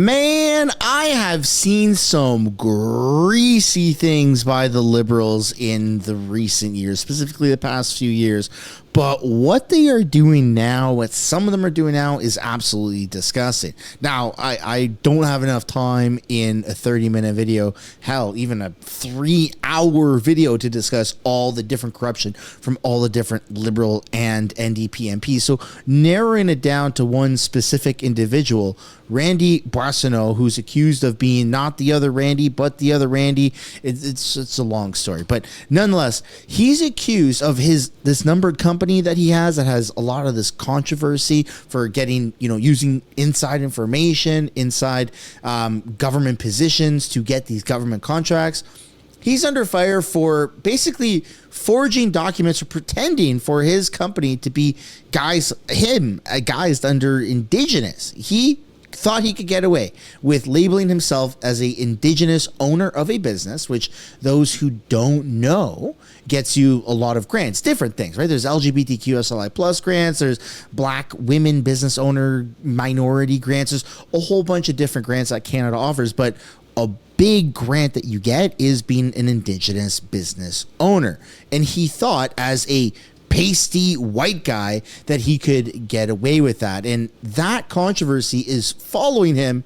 Man, I have seen some greasy things by the Liberals in the recent years, specifically the past few years. But what they are doing now, what some of them are doing now, is absolutely disgusting. Now, I don't have enough time in a 30-minute video, hell, even a 3-hour video to discuss all the different corruption from all the different Liberal and NDP MPs. So narrowing it down to one specific individual, Randy Boisso, who's accused of being not the other Randy, but the other Randy. It's a long story, but nonetheless, he's accused of this numbered company that he has that has a lot of this controversy for getting, using inside information, inside government positions to get these government contracts. He's under fire for basically forging documents or pretending for his company to be guised under Indigenous. He thought he could get away with labeling himself as a Indigenous owner of a business, which those who don't know gets you a lot of grants, different things, right? There's LGBTQSLI plus grants, there's Black women business owner minority grants, there's a whole bunch of different grants that Canada offers, but a big grant that you get is being an Indigenous business owner. And he thought, as a pasty white guy, that he could get away with that. And that controversy is following him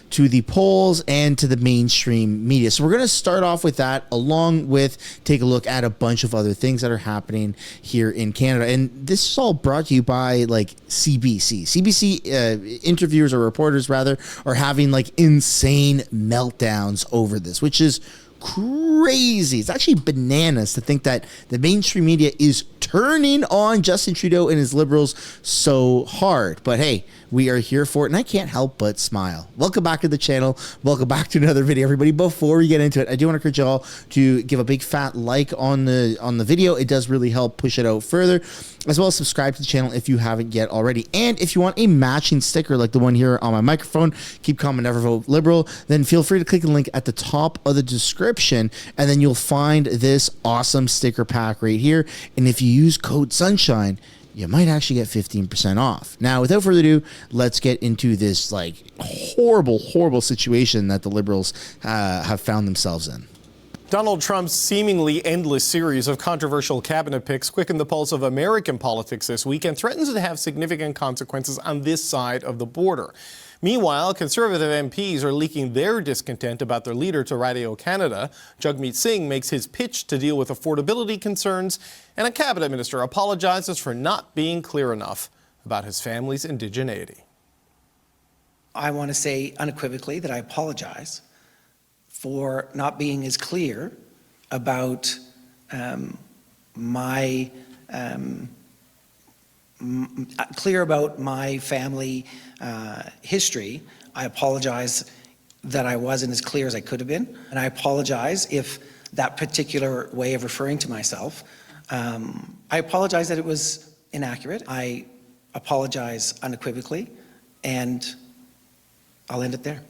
to the polls and to the mainstream media. So we're going to start off with that, along with take a look at a bunch of other things that are happening here in Canada. And this is all brought to you by CBC. CBC interviewers, or reporters rather, are having insane meltdowns over this, which is crazy. It's actually bananas to think that the mainstream media is turning on Justin Trudeau and his Liberals so hard. But hey, we are here for it, and I can't help but smile. Welcome back to the channel. Welcome back to another video, everybody. Before we get into it, I do want to encourage y'all to give a big fat like on the video. It does really help push it out further, as well as subscribe to the channel if you haven't yet already. And if you want a matching sticker like the one here on my microphone, keep calm and never vote Liberal, then feel free to click the link at the top of the description, and then you'll find this awesome sticker pack right here. And if you use code SUNSHINE, you might actually get 15% off. Now, without further ado, let's get into this horrible situation that the Liberals have found themselves in. Donald Trump's seemingly endless series of controversial cabinet picks quickened the pulse of American politics this week and threatens to have significant consequences on this side of the border. Meanwhile, Conservative MPs are leaking their discontent about their leader to Radio-Canada. Jagmeet Singh makes his pitch to deal with affordability concerns, and a cabinet minister apologizes for not being clear enough about his family's indigeneity. I want to say unequivocally that I apologize for not being as clear about my family history. I apologize that I wasn't as clear as I could have been, and I apologize if that particular way of referring to myself, I apologize that it was inaccurate. I apologize unequivocally, and I'll end it there.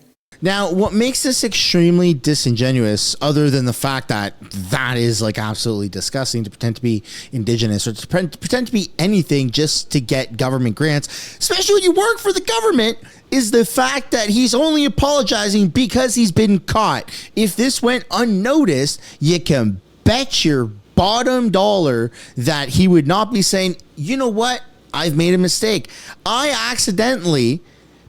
Now, what makes this extremely disingenuous, other than the fact that that is absolutely disgusting, to pretend to be Indigenous or to pretend to be anything just to get government grants, especially when you work for the government, is the fact that he's only apologizing because he's been caught. If this went unnoticed, you can bet your bottom dollar that he would not be saying, you know what, I've made a mistake. I accidentally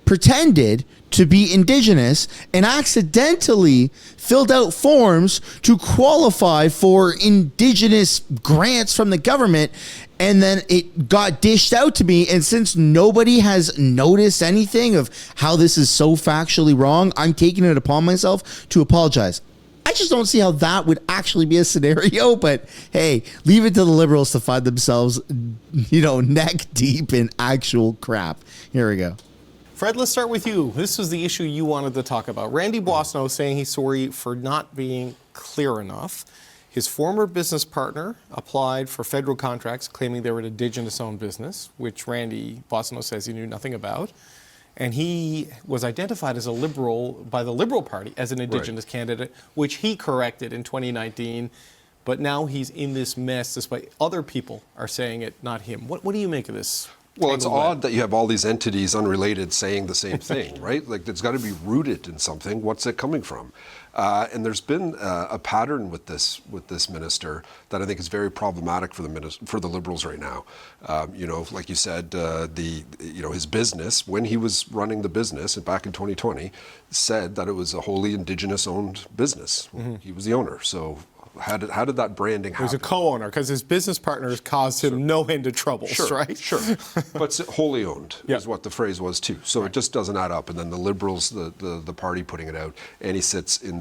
pretended to be Indigenous and accidentally filled out forms to qualify for Indigenous grants from the government, and then it got dished out to me, and since nobody has noticed anything of how this is so factually wrong, I'm taking it upon myself to apologize. I just don't see how that would actually be a scenario, but hey, leave it to the Liberals to find themselves, neck deep in actual crap. Here we go. Fred, let's start with you. This was the issue you wanted to talk about. Randy Boisso saying he's sorry for not being clear enough. His former business partner applied for federal contracts claiming they were an Indigenous-owned business, which Randy Boisso says he knew nothing about. And he was identified as a Liberal by the Liberal Party as an Indigenous candidate, which he corrected in 2019. But now he's in this mess despite other people are saying it, not him. What do you make of this? Well, it's odd that you have all these entities unrelated saying the same thing, right? Like, it's got to be rooted in something. What's it coming from? And there's been a pattern with this minister that I think is very problematic for the Liberals right now. Like you said, his business, when he was running the business back in 2020, said that it was a wholly Indigenous-owned business. Mm-hmm. He was the owner, so. How did that branding happen? He was a co-owner because his business partners caused him no end of troubles, right? Sure. But it's wholly owned is what the phrase was too. So it just doesn't add up. And then the Liberals, the party putting it out, and he sits in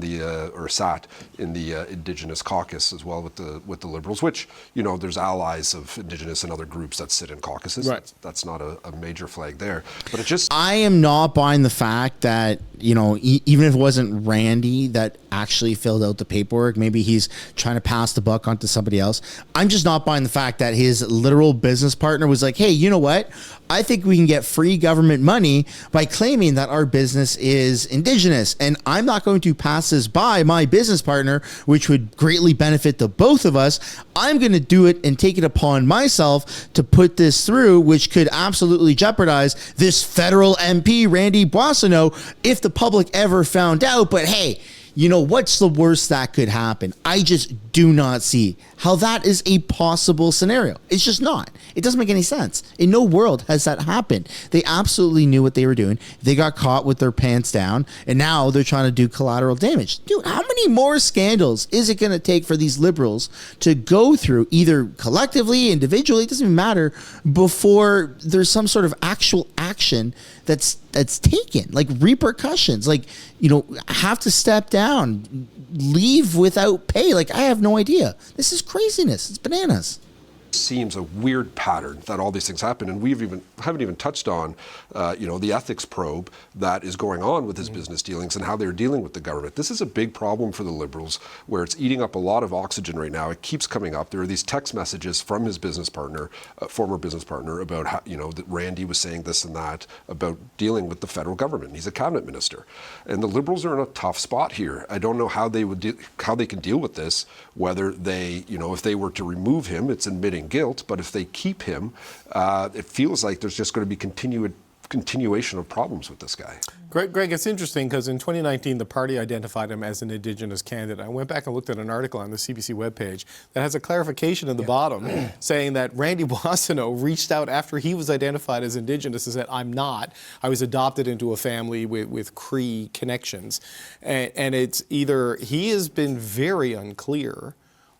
sat in the Indigenous caucus as well with the Liberals, which, there's allies of Indigenous and other groups that sit in caucuses. Right. That's not a major flag there. But it just... I am not buying the fact that, even if it wasn't Randy that actually filled out the paperwork, maybe he's trying to pass the buck onto somebody else. I'm just not buying the fact that his literal business partner was like, hey, you know what? I think we can get free government money by claiming that our business is Indigenous, and I'm not going to pass this by my business partner, which would greatly benefit the both of us. I'm going to do it and take it upon myself to put this through, which could absolutely jeopardize this federal MP, Randy Boisso, if the public ever found out. But hey, what's the worst that could happen? I just do not see how that is a possible scenario. It's just not. It doesn't make any sense. In no world has that happened. They absolutely knew what they were doing. They got caught with their pants down, and now they're trying to do collateral damage. Dude, how many more scandals is it going to take for these Liberals to go through, either collectively, individually, it doesn't even matter, before there's some sort of actual action that's taken, like repercussions, like, have to step down, leave without pay. Like, I have no idea. This is craziness. It's bananas. Seems a weird pattern that all these things happen, and haven't even touched on, the ethics probe that is going on with his business dealings and how they're dealing with the government. This is a big problem for the Liberals, where it's eating up a lot of oxygen right now. It keeps coming up. There are these text messages from his business partner, former business partner, about how, that Randy was saying this and that about dealing with the federal government. He's a cabinet minister, and the Liberals are in a tough spot here. I don't know how they can deal with this. Whether they, if they were to remove him, it's admitting guilt, but if they keep him, it feels like there's just going to be continuation of problems with this guy. Greg, it's interesting because in 2019, the party identified him as an Indigenous candidate. I went back and looked at an article on the CBC webpage that has a clarification in the bottom saying that Randy Boisso reached out after he was identified as Indigenous and said, I'm not. I was adopted into a family with Cree connections. And it's either he has been very unclear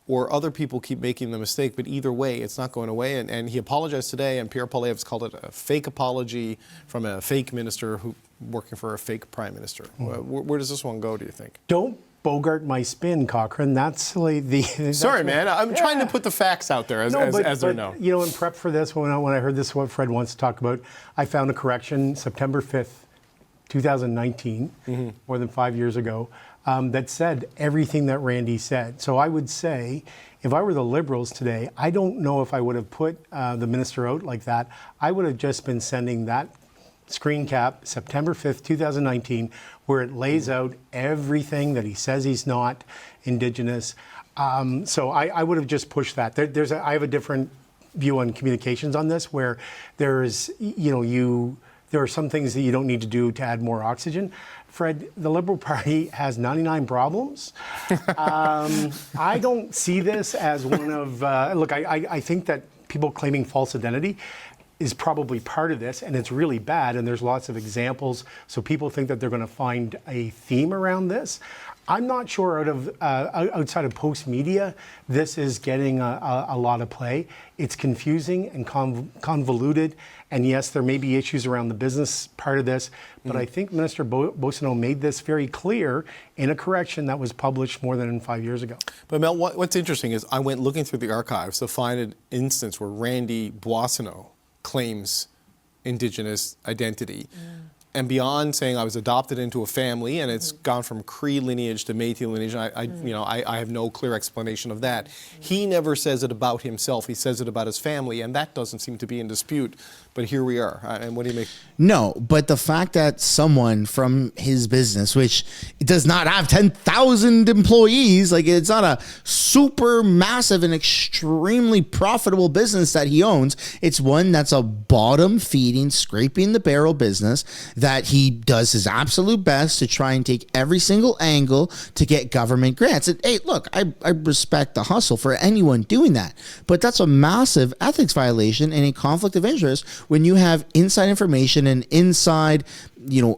or other people keep making the mistake, but either way, it's not going away. And he apologized today, and Pierre has called it a fake apology from a fake minister who working for a fake prime minister. Where does this one go, do you think? Don't bogart my spin, Cochrane. That's like the... Sorry, man. I'm trying to put the facts out there as they're known. In prep for this, when I heard this, what Fred wants to talk about, I found a correction September 5th, 2019, more than 5 years ago, that said everything that Randy said. So I would say, if I were the Liberals today, I don't know if I would have put the minister out like that. I would have just been sending that screen cap, September 5th, 2019, where it lays out everything that he says he's not Indigenous. So I would have just pushed that. I have a different view on communications on this, where there are some things that you don't need to do to add more oxygen. Fred, the Liberal Party has 99 problems. I don't see this as one of, look, I think that people claiming false identity is probably part of this, and it's really bad, and there's lots of examples, so people think that they're going to find a theme around this. I'm not sure outside of post media, this is getting a lot of play. It's confusing and convoluted, and yes, there may be issues around the business part of this, but I think Minister Boisso made this very clear in a correction that was published more than 5 years ago. But Mel, what's interesting is I went looking through the archives to find an instance where Randy Boisso claims Indigenous identity. And beyond saying I was adopted into a family, and it's gone from Cree lineage to Métis lineage, I have no clear explanation of that. He never says it about himself. He says it about his family, and that doesn't seem to be in dispute. But here we are. And what do you make? No, but the fact that someone from his business, which does not have 10,000 employees, like it's not a super massive and extremely profitable business that he owns. It's one that's a bottom feeding, scraping the barrel business that he does his absolute best to try and take every single angle to get government grants. And hey, look, I respect the hustle for anyone doing that, but that's a massive ethics violation and a conflict of interest when you have inside information and inside,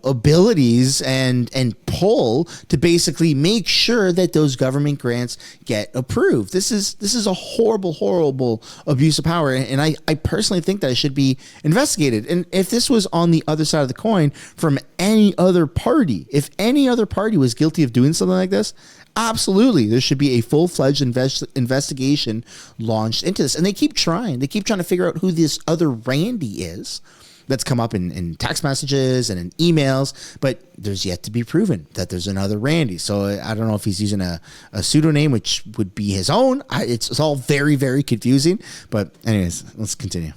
abilities and pull to basically make sure that those government grants get approved. This is a horrible abuse of power, and I personally think that it should be investigated. And if this was on the other side of the coin from any other party, if any other party was guilty of doing something like this, absolutely, there should be a full-fledged investigation launched into this. And they keep trying to figure out who this other Randy is that's come up in text messages and in emails, but there's yet to be proven that there's another Randy. So I don't know if he's using a pseudonym, which would be his own. It's all very, very confusing. But anyways, let's continue.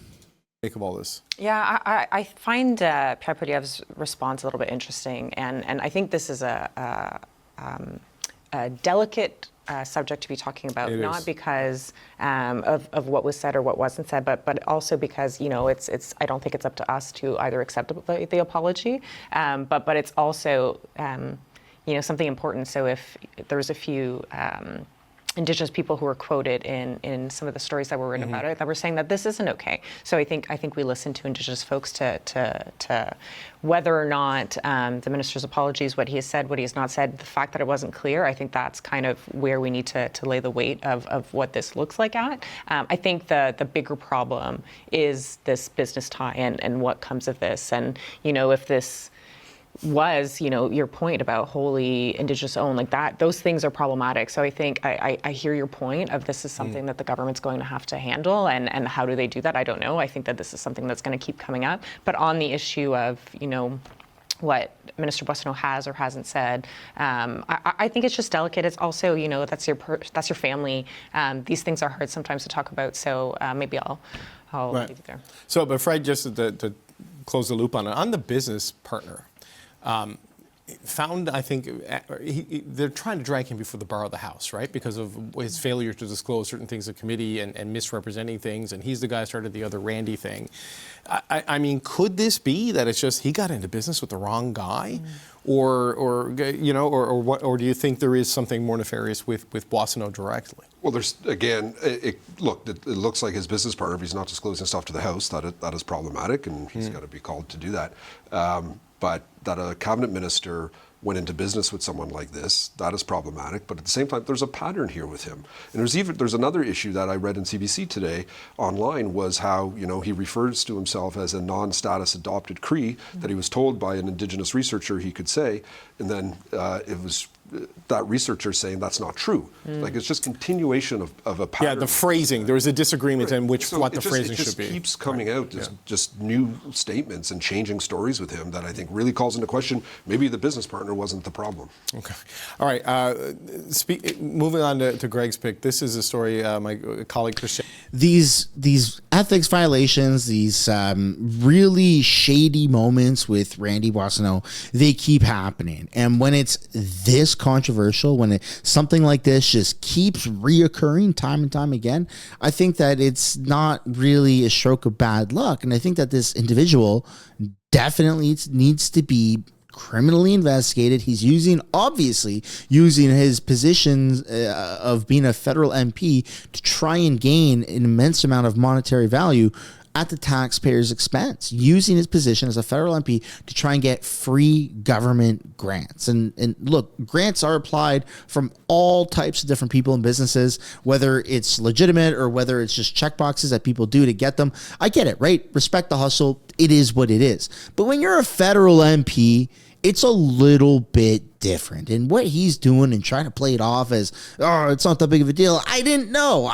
Make of all this? Yeah, I find Pierre Poilievre's response a little bit interesting, and I think this is a delicate subject to be talking about, not because of what was said or what wasn't said, but also because it's I don't think it's up to us to either accept the apology, but it's also something important. So if there's a few Indigenous people who were quoted in some of the stories that were written about it that were saying that this isn't okay. So I think we listen to Indigenous folks to whether or not the minister's apologies, what he has said, what he has not said, the fact that it wasn't clear. I think that's kind of where we need to lay the weight of what this looks like at. I think the bigger problem is this business tie and what comes of this. And if this was, your point about wholly Indigenous owned, like that, those things are problematic. So I think I hear your point of this is something that the government's going to have to handle, and how do they do that? I don't know. I think that this is something that's going to keep coming up. But on the issue of, what Minister Boisso has or hasn't said, I think it's just delicate. It's also, that's your family. These things are hard sometimes to talk about. So maybe I'll leave it there. So, but Fred, just to close the loop on the business partner, found, I think, they're trying to drag him before the bar of the House, right? Because of his failure to disclose certain things of committee and misrepresenting things, and he's the guy who started the other Randy thing. I mean, could this be that it's just he got into business with the wrong guy, or do you think there is something more nefarious with Boisso directly? Well, there's again, it looks like his business partner, if he's not disclosing stuff to the House, that is problematic, and he's got to be called to do that. But that a cabinet minister went into business with someone like this, that is problematic. But at the same time, there's a pattern here with him. And there's another issue that I read in CBC today online, was how he refers to himself as a non-status adopted Cree, that he was told by an Indigenous researcher he could say, and then it was that researcher saying that's not true. Like, it's just continuation of a pattern. Yeah, the phrasing. There is a disagreement in what the phrasing should be. It just keeps coming out, just new statements and changing stories with him that I think really calls into question maybe the business partner wasn't the problem. Okay. All right. Moving on to Greg's pick. This is a story my colleague Christian. These ethics violations, these really shady moments with Randy Boisso, they keep happening. And when it's this controversial, when something like this just keeps reoccurring time and time again, I think that it's not really a stroke of bad luck. And I think that this individual definitely needs to be criminally investigated. He's obviously using his positions of being a federal MP to try and gain an immense amount of monetary value at the taxpayer's expense, using his position as a federal MP to try and get free government grants. And look, grants are applied from all types of different people and businesses, whether it's legitimate or whether it's just check boxes that people do to get them. I get it, right? Respect the hustle. It is what it is. But when you're a federal MP, it's a little bit different. And what he's doing and trying to play it off as, oh, it's not that big of a deal. I didn't know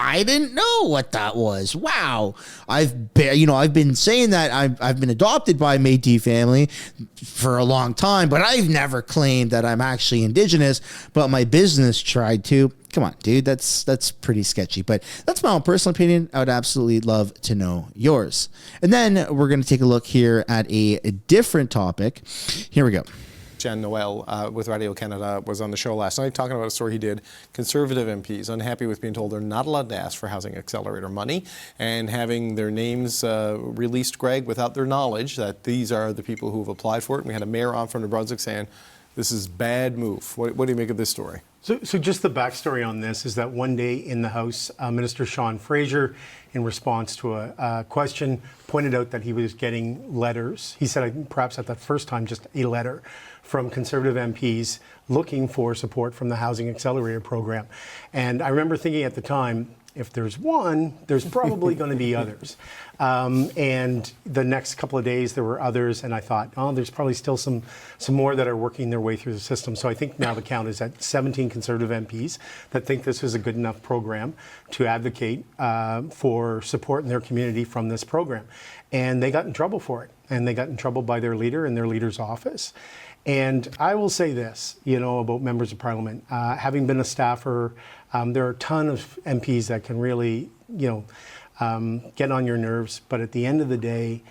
what that was. Wow. I've been saying that I've been adopted by a Métis family for a long time, but I've never claimed that I'm actually Indigenous, but my business tried to. Come on, dude, that's pretty sketchy, but that's my own personal opinion. I would absolutely love to know yours. And then we're going to take a look here at a different topic. Here we go. Jean Noel with Radio Canada was on the show last night talking about a story he did. Conservative MPs unhappy with being told they're not allowed to ask for Housing Accelerator money and having their names released, Greg, without their knowledge that these are the people who have applied for it. And we had a mayor on from New Brunswick saying, this is bad move. What do you make of this story? So just the backstory on this is that one day in the House, Minister Sean Fraser, in response to a question, pointed out that he was getting letters. He said, perhaps at the first time, just a letter from Conservative MPs looking for support from the Housing Accelerator program. And I remember thinking at the time, if there's one, there's probably going to be others. And the next couple of days, there were others, and I thought, oh, there's probably still some more that are working their way through the system. So I think now the count is at 17 Conservative MPs that think this is a good enough program to advocate for support in their community from this program. And they got in trouble for it, and they got in trouble by their leader and their leader's office. And I will say this, about members of Parliament. Having been a staffer, there are a ton of MPs that can really, get on your nerves. But at the end of the day,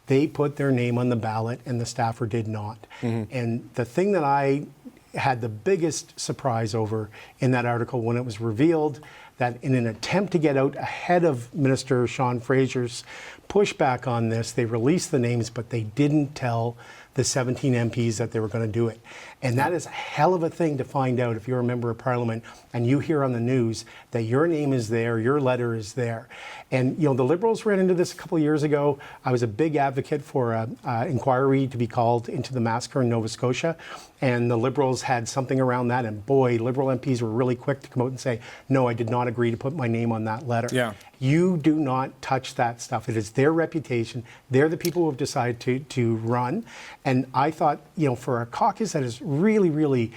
they put their name on the ballot and the staffer did not. Mm-hmm. And the thing that I had the biggest surprise over in that article when it was revealed that in an attempt to get out ahead of Minister Sean Fraser's pushback on this, they released the names, but they didn't tell the 17 MPs that they were going to do it. And that is a hell of a thing to find out if you're a member of Parliament and you hear on the news that your name is there, your letter is there. And, the Liberals ran into this a couple of years ago. I was a big advocate for an inquiry to be called into the massacre in Nova Scotia. And the Liberals had something around that. And boy, Liberal MPs were really quick to come out and say, no, I did not agree to put my name on that letter. Yeah. You do not touch that stuff. It is their reputation. They're the people who have decided to run. And I thought, for a caucus that is really, really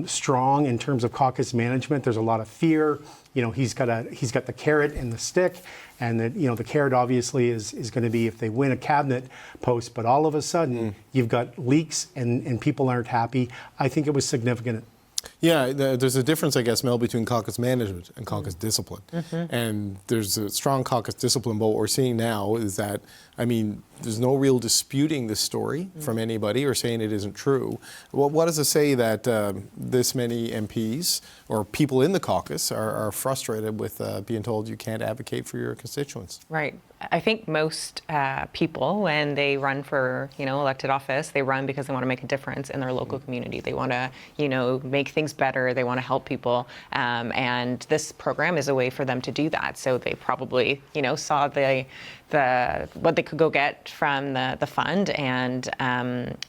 strong in terms of caucus management, there's a lot of fear. He's got the carrot and the stick. And that, the carrot obviously is going to be if they win a cabinet post. But all of a sudden, you've got leaks and people aren't happy. I think it was significant. Yeah, there's a difference, I guess, Mel, between caucus management and caucus discipline. Mm-hmm. And there's a strong caucus discipline, but what we're seeing now is that, there's no real disputing this story from anybody or saying it isn't true. Well, what does it say that this many MPs or people in the caucus are frustrated with being told you can't advocate for your constituents? Right. I think most people, when they run for, elected office, they run because they want to make a difference in their local community. They want to, make things better. They want to help people. And this program is a way for them to do that. So they probably, saw what they could go get from the fund, and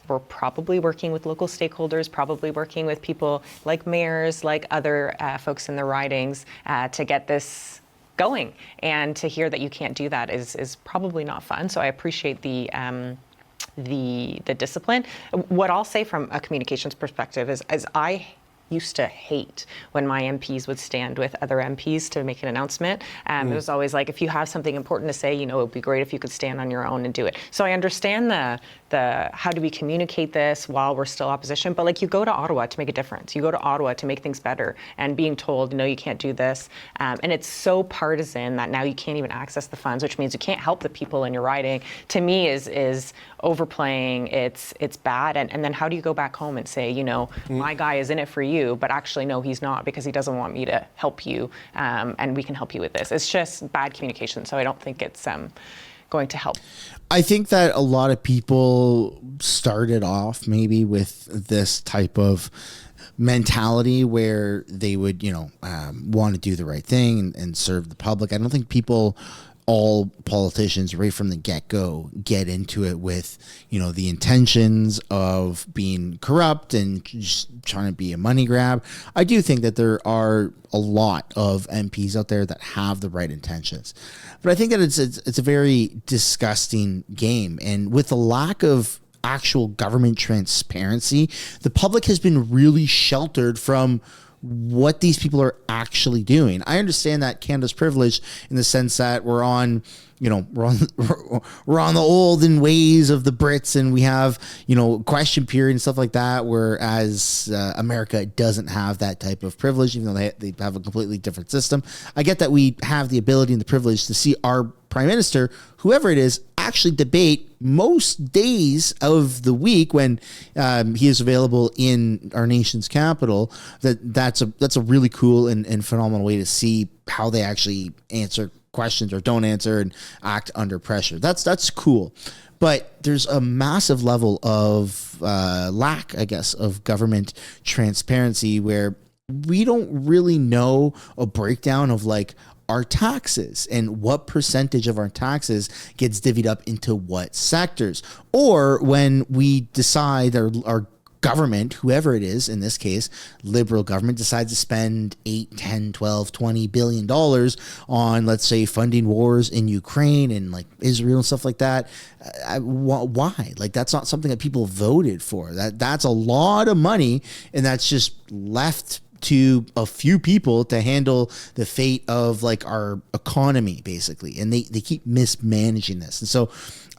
we're probably working with local stakeholders, probably working with people like mayors, like other folks in the ridings to get this going. And to hear that you can't do that is probably not fun. So I appreciate the discipline. What I'll say from a communications perspective is I used to hate when my MPs would stand with other MPs to make an announcement. It was always like, if you have something important to say, it would be great if you could stand on your own and do it. So I understand the how do we communicate this while we're still opposition, but you go to Ottawa to make a difference. You go to Ottawa to make things better, and being told, no, you can't do this. And it's so partisan that now you can't even access the funds, which means you can't help the people in your riding, to me is overplaying. It's bad. And then how do you go back home and say, my guy is in it for you, but actually, no, he's not, because he doesn't want me to help you, and we can help you with this. It's just bad communication, so I don't think it's going to help. I think that a lot of people started off maybe with this type of mentality where they would, want to do the right thing and serve the public. I don't think all politicians right from the get-go get into it with, the intentions of being corrupt and just trying to be a money grab. I do think that there are a lot of MPs out there that have the right intentions, but I think that it's a very disgusting game. And with the lack of actual government transparency, the public has been really sheltered from what these people are actually doing. I understand that Canada's privileged in the sense that we're on the olden ways of the Brits, and we have, question period and stuff like that, whereas America doesn't have that type of privilege, even though they have a completely different system. I get that we have the ability and the privilege to see our prime minister, whoever it is, actually debate most days of the week when he is available in our nation's capital. That's a really cool and phenomenal way to see how they actually answer questions or don't answer and act under pressure. That's cool. But there's a massive level of lack, I guess, of government transparency where we don't really know a breakdown of like our taxes and what percentage of our taxes gets divvied up into what sectors. Or when we decide our government, whoever it is, in this case, Liberal government, decides to spend 8, 10, 12, 20 billion dollars on, let's say, funding wars in Ukraine and like Israel and stuff like that. Why? Like, that's not something that people voted for. That's a lot of money, and that's just left to a few people to handle the fate of like our economy, basically. And they keep mismanaging this. And so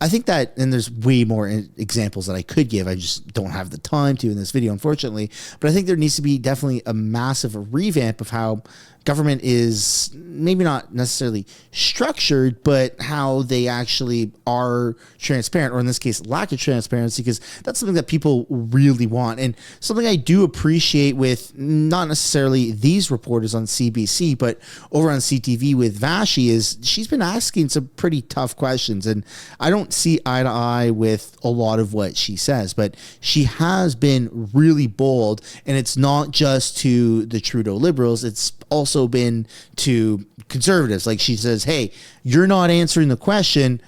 I think that, and there's way more examples that I could give, I just don't have the time to in this video, unfortunately. But I think there needs to be definitely a massive revamp of how government is maybe not necessarily structured, but how they actually are transparent, or in this case, lack of transparency, because that's something that people really want. And something I do appreciate with not necessarily these reporters on CBC, but over on CTV with Vashi, is she's been asking some pretty tough questions. And I don't see eye to eye with a lot of what she says, but she has been really bold. And it's not just to the Trudeau Liberals, it's also been to conservatives. Like, she says, hey, you're not answering the question.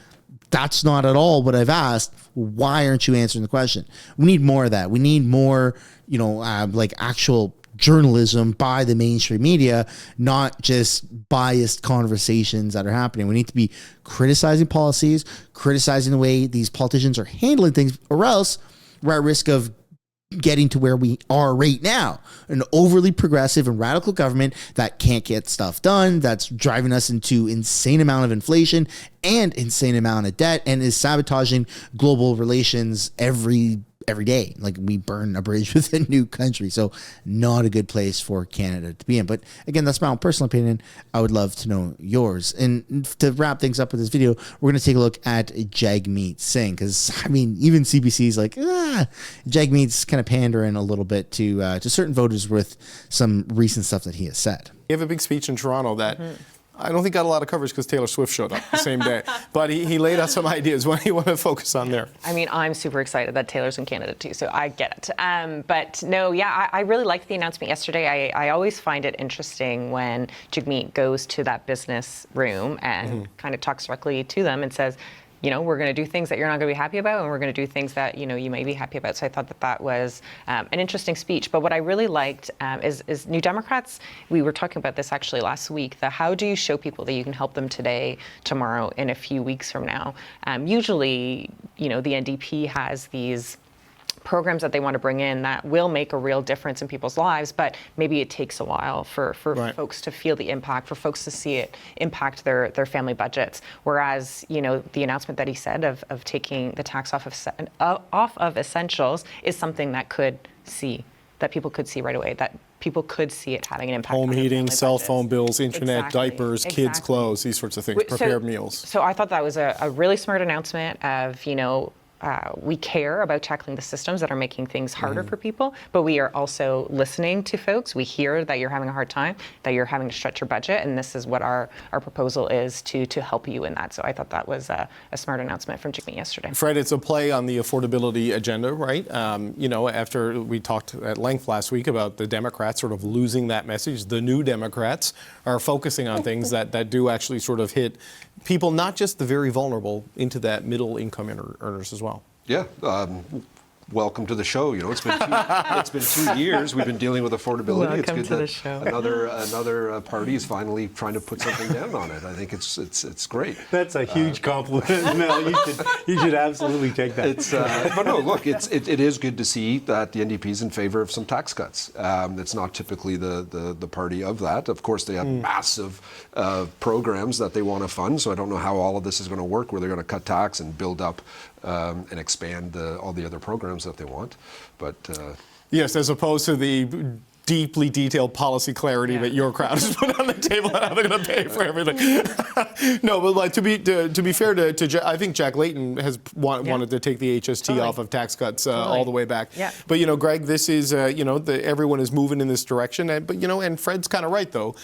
That's not at all what I've asked. Why aren't you answering the question? We need more of that. We need more, like actual journalism by the mainstream media, not just biased conversations that are happening. We need to be criticizing policies, criticizing the way these politicians are handling things, or else we're at risk of getting to where we are right now, an overly progressive and radical government that can't get stuff done, that's driving us into insane amount of inflation and insane amount of debt, and is sabotaging global relations every day. Like, we burn a bridge with a new country. So not a good place for Canada to be in. But again, that's my own personal opinion. I would love to know yours. And to wrap things up with this video, we're going to take a look at Jagmeet Singh, because I mean, even CBC is like, Jagmeet's kind of pandering a little bit to certain voters with some recent stuff that he has said. He gave a big speech in Toronto that I don't think got a lot of coverage because Taylor Swift showed up the same day. But he laid out some ideas. What do you want to focus on there? I mean, I'm super excited that Taylor's in Canada too, so I get it. But no, yeah, I really liked the announcement yesterday. I always find it interesting when Jagmeet goes to that business room and kind of talks directly to them and says, we're going to do things that you're not going to be happy about, and we're going to do things that, you may be happy about. So I thought that was an interesting speech. But what I really liked is New Democrats, we were talking about this actually last week, how do you show people that you can help them today, tomorrow, and a few weeks from now? Usually, the NDP has these programs that they want to bring in that will make a real difference in people's lives, but maybe it takes a while for folks to feel the impact, for folks to see it impact their family budgets. Whereas, the announcement that he said of taking the tax off of essentials is something that people could see right away, that people could see it having an impact. Home on their heating, family cell budgets. phone bills, internet, diapers, kids' Exactly. clothes, these sorts of things, prepared meals. So I thought that was a really smart announcement of, we care about tackling the systems that are making things harder for people, but we are also listening to folks. We hear that you're having a hard time, that you're having to stretch your budget, and this is what our proposal is to help you in that. So I thought that was a smart announcement from Jagmeet yesterday. Fred, it's a play on the affordability agenda, right? After we talked at length last week about the Democrats sort of losing that message, the new Democrats are focusing on things that do actually sort of hit people, not just the very vulnerable, into that middle income earners as well. Yeah. welcome to the show. You know, it's been 2 years. We've been dealing with affordability. Welcome it's good to the that show. another party is finally trying to put something down on it. I think it's great. That's a huge compliment, Mel. You should absolutely take that. But no, look, it is good to see that the NDP is in favor of some tax cuts. It's not typically the party of that. Of course, they have massive programs that they want to fund. So I don't know how all of this is going to work, where they're going to cut tax and build up and expand all the other programs that they want. But yes, as opposed to the deeply detailed policy clarity that your crowd has put on the table and how they're going to pay for everything. No, but like to be fair to I think Jack Layton has wanted to take the HST off of tax cuts all the way back. Yeah. But Greg, this is everyone is moving in this direction. And Fred's kind of right though.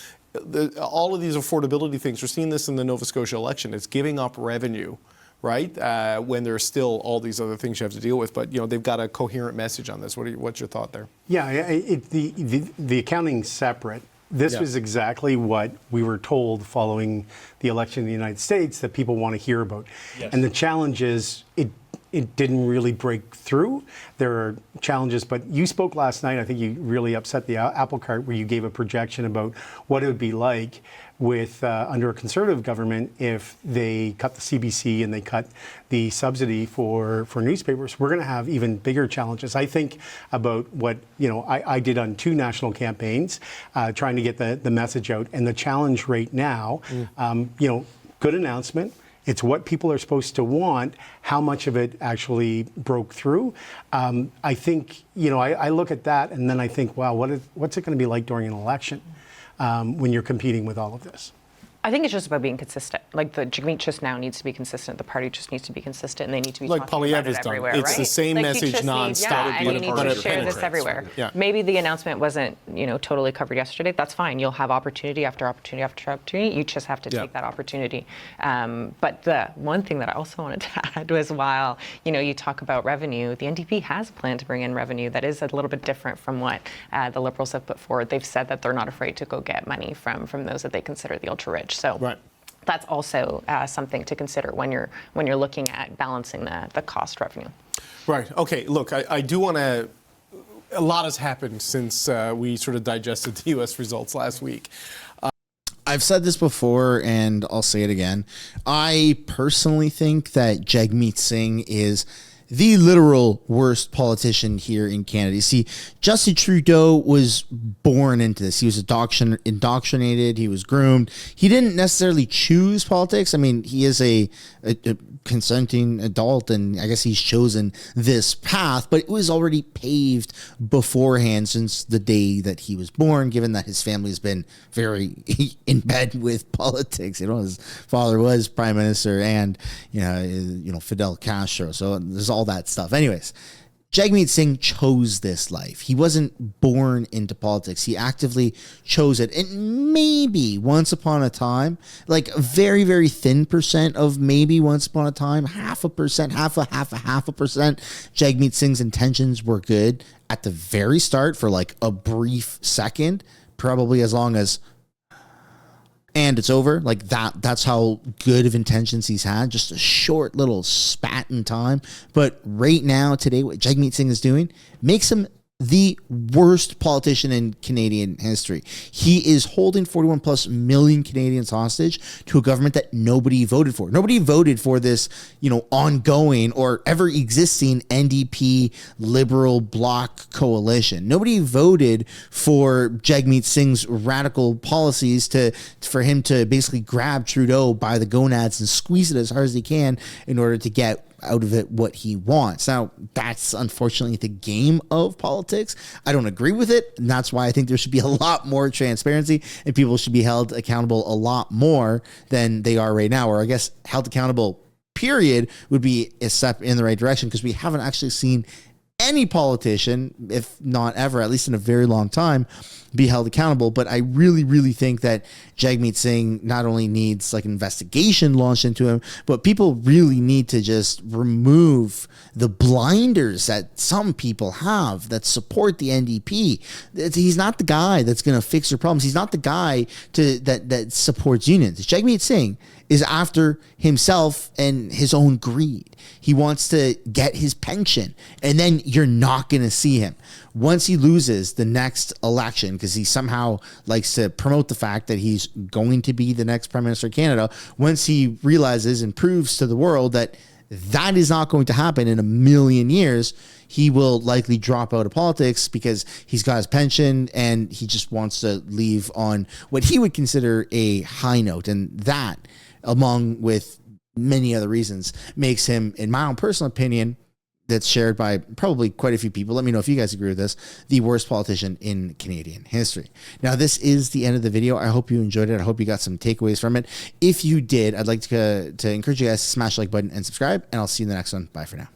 All of these affordability things, we're seeing this in the Nova Scotia election. It's giving up revenue, right? When there's still all these other things you have to deal with. But they've got a coherent message on this. What's your thought there? Yeah, the accounting's separate. This was exactly what we were told following the election in the United States that people want to hear about. Yes. And the challenge is it didn't really break through. There are challenges, but you spoke last night, I think you really upset the apple cart, where you gave a projection about what it would be like with under a Conservative government if they cut the CBC and they cut the subsidy for newspapers. We're going to have even bigger challenges. I think about what I did on 2 national campaigns, trying to get the message out. And the challenge right now, good announcement. It's what people are supposed to want. How much of it actually broke through? I think, I look at that and then I think, wow, what's it going to be like during an election when you're competing with all of this? I think it's just about being consistent. Like the Jagmeet just now needs to be consistent. The party just needs to be consistent, and they need to be like talking about it everywhere. It's right? the same message nonstop. And you need to share this everywhere. Yeah. Maybe the announcement wasn't, totally covered yesterday. That's fine. You'll have opportunity after opportunity after opportunity. You just have to take that opportunity. But the one thing that I also wanted to add was, while you talk about revenue, the NDP has a plan to bring in revenue that is a little bit different from what the Liberals have put forward. They've said that they're not afraid to go get money from those that they consider the ultra rich. So. Right. That's also something to consider when you're looking at balancing the cost revenue. Right. Okay. Look, I do want to. A lot has happened since we sort of digested the U.S. results last week. I've said this before, and I'll say it again. I personally think that Jagmeet Singh is the literal worst politician here in Canada. You see, Justin Trudeau was born into this. He was indoctrinated. He was groomed. He didn't necessarily choose politics. I mean, he is a consenting adult, and I guess he's chosen this path, but it was already paved beforehand since the day that he was born, given that his family has been very in bed with politics. His father was prime minister and, Fidel Castro. So there's all that stuff. Anyways, Jagmeet Singh chose this life. He wasn't born into politics. He actively chose it. And maybe once upon a time, like a very, very thin percent of maybe once upon a time, 0.5%, half a percent, Jagmeet Singh's intentions were good at the very start for like a brief second, probably as long as and it's over. Like that's how good of intentions he's had. Just a short little spat in time. But right now, today, what Jagmeet Singh is doing makes him the worst politician in Canadian history. He is holding 41 plus million Canadians hostage to a government that nobody voted for. Nobody voted for this, ongoing or ever existing NDP Liberal Bloc coalition. Nobody voted for Jagmeet Singh's radical policies for him to basically grab Trudeau by the gonads and squeeze it as hard as he can in order to get out of it what he wants. Now, that's unfortunately the game of politics. I don't agree with it, and that's why I think there should be a lot more transparency and people should be held accountable a lot more than they are right now, or I guess held accountable, period, would be a step in the right direction, because we haven't actually seen any politician, if not ever, at least in a very long time, be held accountable. But I really, really think that Jagmeet Singh not only needs like an investigation launched into him, but people really need to just remove the blinders that some people have that support the NDP. He's not the guy that's going to fix your problems. He's not the guy that supports unions. Jagmeet Singh is after himself and his own greed. He wants to get his pension, and then you're not going to see him. Once he loses the next election, because he somehow likes to promote the fact that he's going to be the next Prime Minister of Canada, once he realizes and proves to the world that that is not going to happen in a million years, he will likely drop out of politics because he's got his pension and he just wants to leave on what he would consider a high note. And that, along with many other reasons, makes him, in my own personal opinion, that's shared by probably quite a few people, let me know if you guys agree with this, the worst politician in Canadian history. Now, this is the end of the video. I hope you enjoyed it. I hope you got some takeaways from it. If you did, I'd like to encourage you guys to smash the like button and subscribe, and I'll see you in the next one. Bye for now.